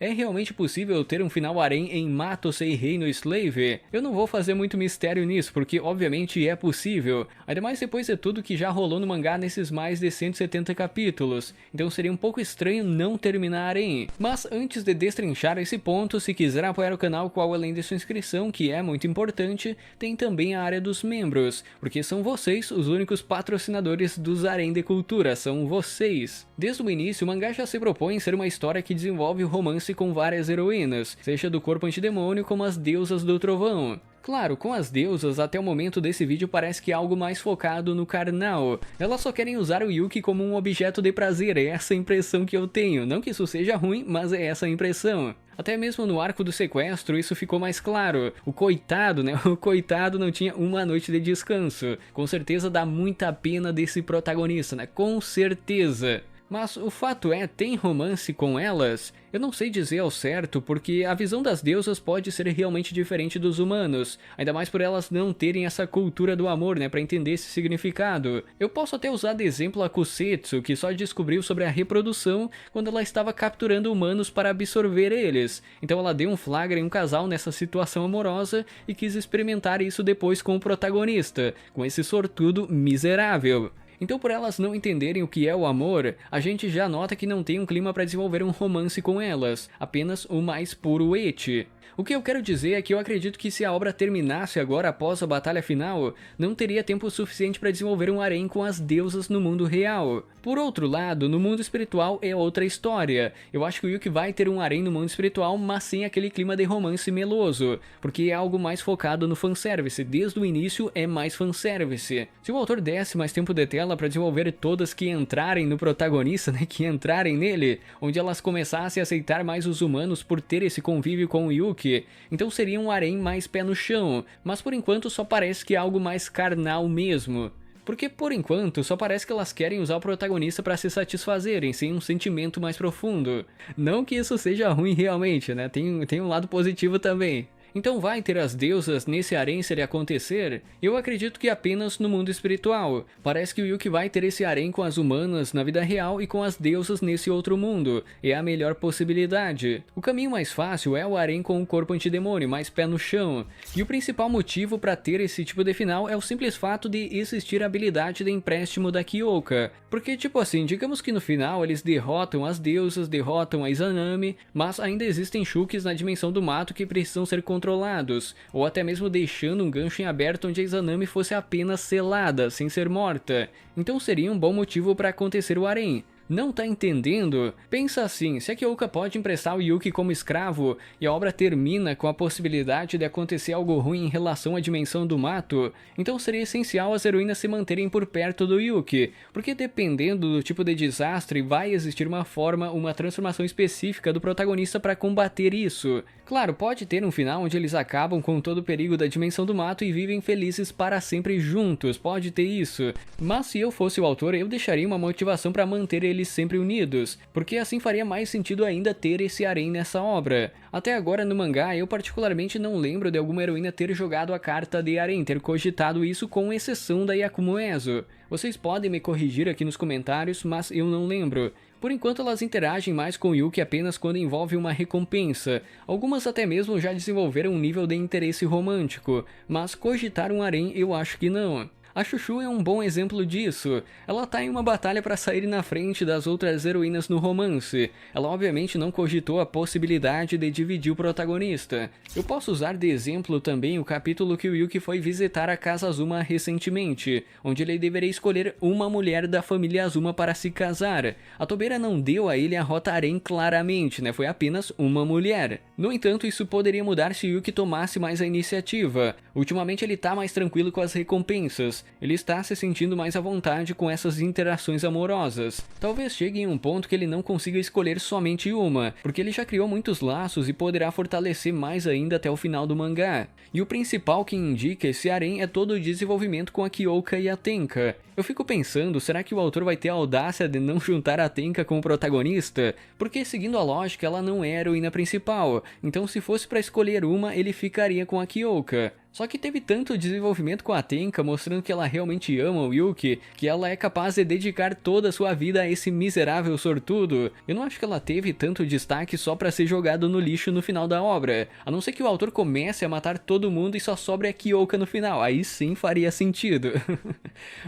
É realmente possível ter um final harém em Matosei Reino Slave? Eu não vou fazer muito mistério nisso, porque obviamente é possível. Ainda mais depois de tudo que já rolou no mangá nesses mais de 170 capítulos. Então seria um pouco estranho não terminar harém. Mas antes de destrinchar esse ponto, se quiser apoiar o canal, qual além de sua inscrição, que é muito importante, tem também a área dos membros. Porque são vocês os únicos patrocinadores dos harém de cultura, são vocês. Desde o início, o mangá já se propõe ser uma história que desenvolve o romance com várias heroínas, seja do corpo antidemônio como as deusas do trovão. Claro, com as deusas, até o momento desse vídeo parece que é algo mais focado no carnal. Elas só querem usar o Yuki como um objeto de prazer, é essa a impressão que eu tenho. Não que isso seja ruim, mas é essa a impressão. Até mesmo no arco do sequestro isso ficou mais claro. O coitado, né? O coitado não tinha uma noite de descanso. Com certeza dá muita pena desse protagonista, né? Com certeza. Mas o fato é, tem romance com elas? Eu não sei dizer ao certo, porque a visão das deusas pode ser realmente diferente dos humanos, ainda mais por elas não terem essa cultura do amor, né, pra entender esse significado. Eu posso até usar de exemplo a Kusetsu, que só descobriu sobre a reprodução quando ela estava capturando humanos para absorver eles. Então ela deu um flagra em um casal nessa situação amorosa e quis experimentar isso depois com o protagonista, com esse sortudo miserável. Então, por elas não entenderem o que é o amor, a gente já nota que não tem um clima para desenvolver um romance com elas, apenas o mais puro ecchi. O que eu quero dizer é que eu acredito que se a obra terminasse agora após a batalha final, não teria tempo suficiente para desenvolver um harém com as deusas no mundo real. Por outro lado, no mundo espiritual é outra história. Eu acho que o Yuki vai ter um harém no mundo espiritual, mas sem aquele clima de romance meloso, porque é algo mais focado no fanservice, desde o início é mais fanservice. Se o autor desse mais tempo de tela para desenvolver todas que entrarem no protagonista, né, que entrarem nele, onde elas começassem a aceitar mais os humanos por ter esse convívio com o Yuki, então seria um harém mais pé no chão, mas por enquanto só parece que é algo mais carnal mesmo. Porque por enquanto só parece que elas querem usar o protagonista para se satisfazerem, sem um sentimento mais profundo. Não que isso seja ruim realmente, né, tem um lado positivo também. Então vai ter as deusas nesse harém se ele acontecer? Eu acredito que apenas no mundo espiritual. Parece que o Yuki vai ter esse harém com as humanas na vida real e com as deusas nesse outro mundo. É a melhor possibilidade. O caminho mais fácil é o harém com o corpo antidemônio, mais pé no chão. E o principal motivo para ter esse tipo de final é o simples fato de existir a habilidade de empréstimo da Kyoka. Porque tipo assim, digamos que no final eles derrotam as deusas, derrotam a Izanami, mas ainda existem Shukis na dimensão do mato que precisam ser controlados, ou até mesmo deixando um gancho em aberto onde a Izanami fosse apenas selada, sem ser morta. Então seria um bom motivo para acontecer o harém. Não tá entendendo? Pensa assim, se a Kyoka pode emprestar o Yuki como escravo e a obra termina com a possibilidade de acontecer algo ruim em relação à dimensão do mato, então seria essencial as heroínas se manterem por perto do Yuki, porque dependendo do tipo de desastre vai existir uma forma, uma transformação específica do protagonista para combater isso. Claro, pode ter um final onde eles acabam com todo o perigo da dimensão do mato e vivem felizes para sempre juntos, pode ter isso, mas se eu fosse o autor eu deixaria uma motivação para manter eles sempre unidos, porque assim faria mais sentido ainda ter esse harém nessa obra. Até agora no mangá eu particularmente não lembro de alguma heroína ter jogado a carta de harém, ter cogitado isso com exceção da Yakumo Ezo. Vocês podem me corrigir aqui nos comentários, mas eu não lembro. Por enquanto elas interagem mais com Yuki apenas quando envolve uma recompensa. Algumas até mesmo já desenvolveram um nível de interesse romântico, mas cogitar um harém eu acho que não. A Chuchu é um bom exemplo disso. Ela tá em uma batalha para sair na frente das outras heroínas no romance. Ela obviamente não cogitou a possibilidade de dividir o protagonista. Eu posso usar de exemplo também o capítulo que o Yuki foi visitar a Casa Azuma recentemente, onde ele deveria escolher uma mulher da família Azuma para se casar. A Tobeira não deu a ele a rota harém claramente, né? Foi apenas uma mulher. No entanto, isso poderia mudar se o Yuki tomasse mais a iniciativa. Ultimamente ele tá mais tranquilo com as recompensas. Ele está se sentindo mais à vontade com essas interações amorosas. Talvez chegue em um ponto que ele não consiga escolher somente uma, porque ele já criou muitos laços e poderá fortalecer mais ainda até o final do mangá. E o principal que indica esse harém é todo o desenvolvimento com a Kyoka e a Tenka. Eu fico pensando, será que o autor vai ter a audácia de não juntar a Tenka com o protagonista? Porque seguindo a lógica ela não é a heroína principal, então se fosse para escolher uma ele ficaria com a Kyoka. Só que teve tanto desenvolvimento com a Tenka, mostrando que ela realmente ama o Yuki, que ela é capaz de dedicar toda a sua vida a esse miserável sortudo. Eu não acho que ela teve tanto destaque só pra ser jogado no lixo no final da obra, a não ser que o autor comece a matar todo mundo e só sobre a Kyoka no final, aí sim faria sentido.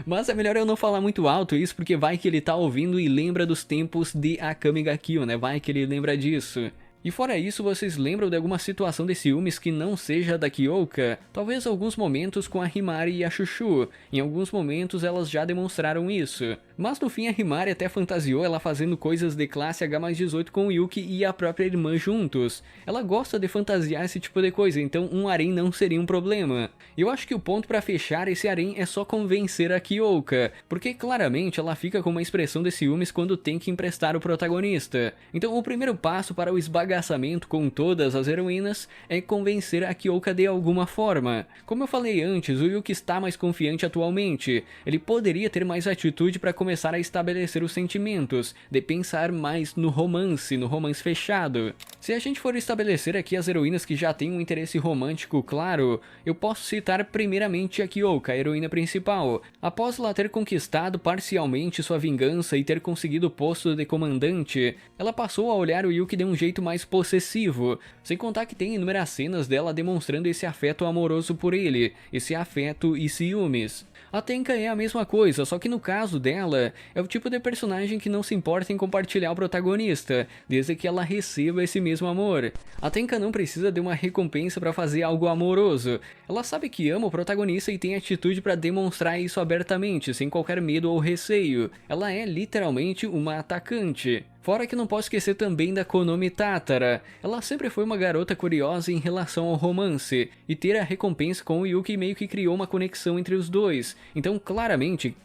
Mas é melhor eu não falar muito alto isso, porque vai que ele tá ouvindo e lembra dos tempos de Akame ga Kill, né? Vai que ele lembra disso. E fora isso, vocês lembram de alguma situação de ciúmes que não seja da Kyoka? Talvez alguns momentos com a Himari e a Chuchu. Em alguns momentos elas já demonstraram isso. Mas no fim a Himari até fantasiou ela fazendo coisas de classe H+18 com o Yuki e a própria irmã juntos. Ela gosta de fantasiar esse tipo de coisa, então um harém não seria um problema. Eu acho que o ponto pra fechar esse harém é só convencer a Kyoka, porque claramente ela fica com uma expressão de ciúmes quando tem que emprestar o protagonista. Então o primeiro passo para o esbagaçamento com todas as heroínas é convencer a Kyoka de alguma forma. Como eu falei antes, o Yuki está mais confiante atualmente. Ele poderia ter mais atitude para começar a estabelecer os sentimentos, de pensar mais no romance fechado. Se a gente for estabelecer aqui as heroínas que já têm um interesse romântico claro, eu posso citar primeiramente a Kyoka, a heroína principal. Após ela ter conquistado parcialmente sua vingança e ter conseguido o posto de comandante, ela passou a olhar o Yuki de um jeito mais possessivo, sem contar que tem inúmeras cenas dela demonstrando esse afeto amoroso por ele, esse afeto e ciúmes. A Tenka é a mesma coisa, só que no caso dela, é o tipo de personagem que não se importa em compartilhar o protagonista, desde que ela receba esse mesmo amor. A Tenka não precisa de uma recompensa para fazer algo amoroso, ela sabe que ama o protagonista e tem atitude para demonstrar isso abertamente, sem qualquer medo ou receio. Ela é literalmente uma atacante. Fora que não posso esquecer também da Konomi Tatara. Ela sempre foi uma garota curiosa em relação ao romance, e ter a recompensa com o Yuki meio que criou uma conexão entre os dois. Então claramente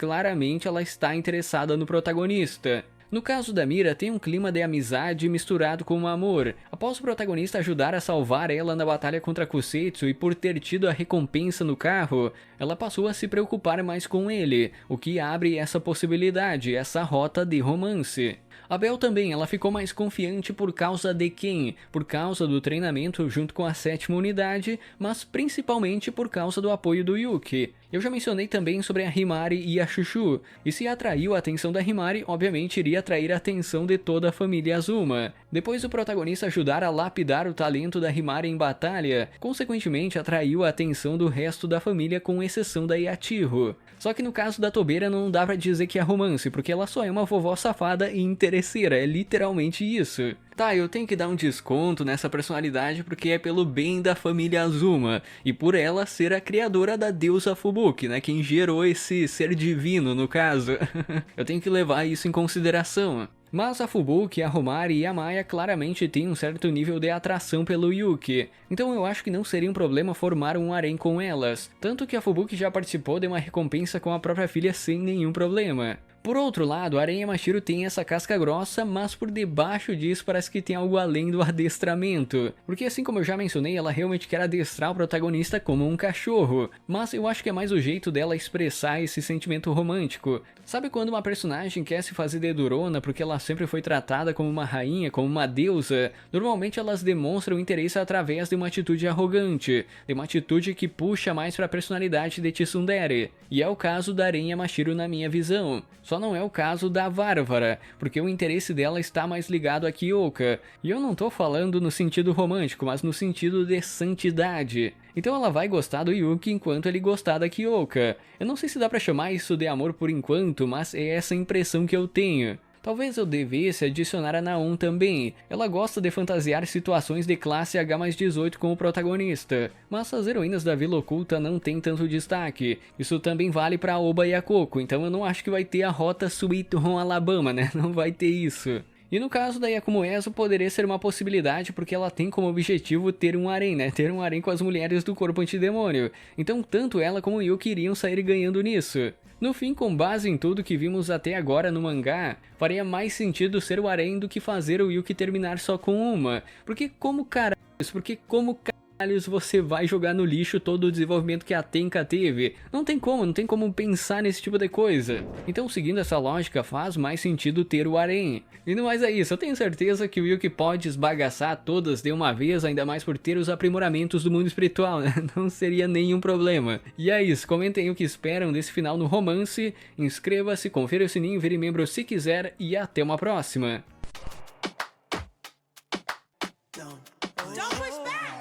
ela está interessada no protagonista. No caso da Mira, tem um clima de amizade misturado com amor. Após o protagonista ajudar a salvar ela na batalha contra Kusetsu e por ter tido a recompensa no carro, ela passou a se preocupar mais com ele, o que abre essa possibilidade, essa rota de romance. A Bel também, ela ficou mais confiante por causa de quem? Por causa do treinamento junto com a 7ª unidade, mas principalmente por causa do apoio do Yuki. Eu já mencionei também sobre a Himari e a Chuchu, e se atraiu a atenção da Himari, obviamente iria atrair a atenção de toda a família Azuma. Depois do protagonista ajudar a lapidar o talento da Himari em batalha, consequentemente atraiu a atenção do resto da família com exceção da Yachiho. Só que no caso da Tobera não dá pra dizer que é romance, porque ela só é uma vovó safada e interesseira, é literalmente isso. Tá, eu tenho que dar um desconto nessa personalidade porque é pelo bem da família Azuma, e por ela ser a criadora da deusa Fubuki, né, quem gerou esse ser divino no caso. Eu tenho que levar isso em consideração. Mas a Fubuki, a Homari e a Maya claramente têm um certo nível de atração pelo Yuki, então eu acho que não seria um problema formar um harém com elas, tanto que a Fubuki já participou de uma recompensa com a própria filha sem nenhum problema. Por outro lado, a Aren Yamashiro tem essa casca grossa, mas por debaixo disso parece que tem algo além do adestramento. Porque assim como eu já mencionei, ela realmente quer adestrar o protagonista como um cachorro. Mas eu acho que é mais o jeito dela expressar esse sentimento romântico. Sabe quando uma personagem quer se fazer de durona porque ela sempre foi tratada como uma rainha, como uma deusa? Normalmente elas demonstram interesse através de uma atitude arrogante, de uma atitude que puxa mais para a personalidade de Tsundere. E é o caso da Aren Yamashiro na minha visão. Só não é o caso da Varvara, porque o interesse dela está mais ligado a Kyoka. E eu não tô falando no sentido romântico, mas no sentido de santidade. Então ela vai gostar do Yuki enquanto ele gostar da Kyoka. Eu não sei se dá pra chamar isso de amor por enquanto, mas é essa impressão que eu tenho. Talvez eu devesse adicionar a Naon também. Ela gosta de fantasiar situações de classe H+18 com o protagonista, mas as heroínas da Vila Oculta não têm tanto destaque. Isso também vale pra Oba e a Coco, então eu não acho que vai ter a rota Sweet Home Alabama, né? Não vai ter isso. E no caso da Yakumo Ezo poderia ser uma possibilidade porque ela tem como objetivo ter um harém, né? Ter um harém com as mulheres do corpo antidemônio. Então tanto ela como o Yuki iriam sair ganhando nisso. No fim, com base em tudo que vimos até agora no mangá, faria mais sentido ser o harém do que fazer o Yuki terminar só com uma. Porque como você vai jogar no lixo todo o desenvolvimento que a Tenka teve. Não tem como pensar nesse tipo de coisa. Então, seguindo essa lógica, faz mais sentido ter o Harem. E no mais é isso, eu tenho certeza que o Yuki pode esbagaçar todas de uma vez, ainda mais por ter os aprimoramentos do mundo espiritual, né? Não seria nenhum problema. E é isso, comentem o que esperam desse final no romance, inscreva-se, confira o sininho, vire membro se quiser e até uma próxima. Don't push back!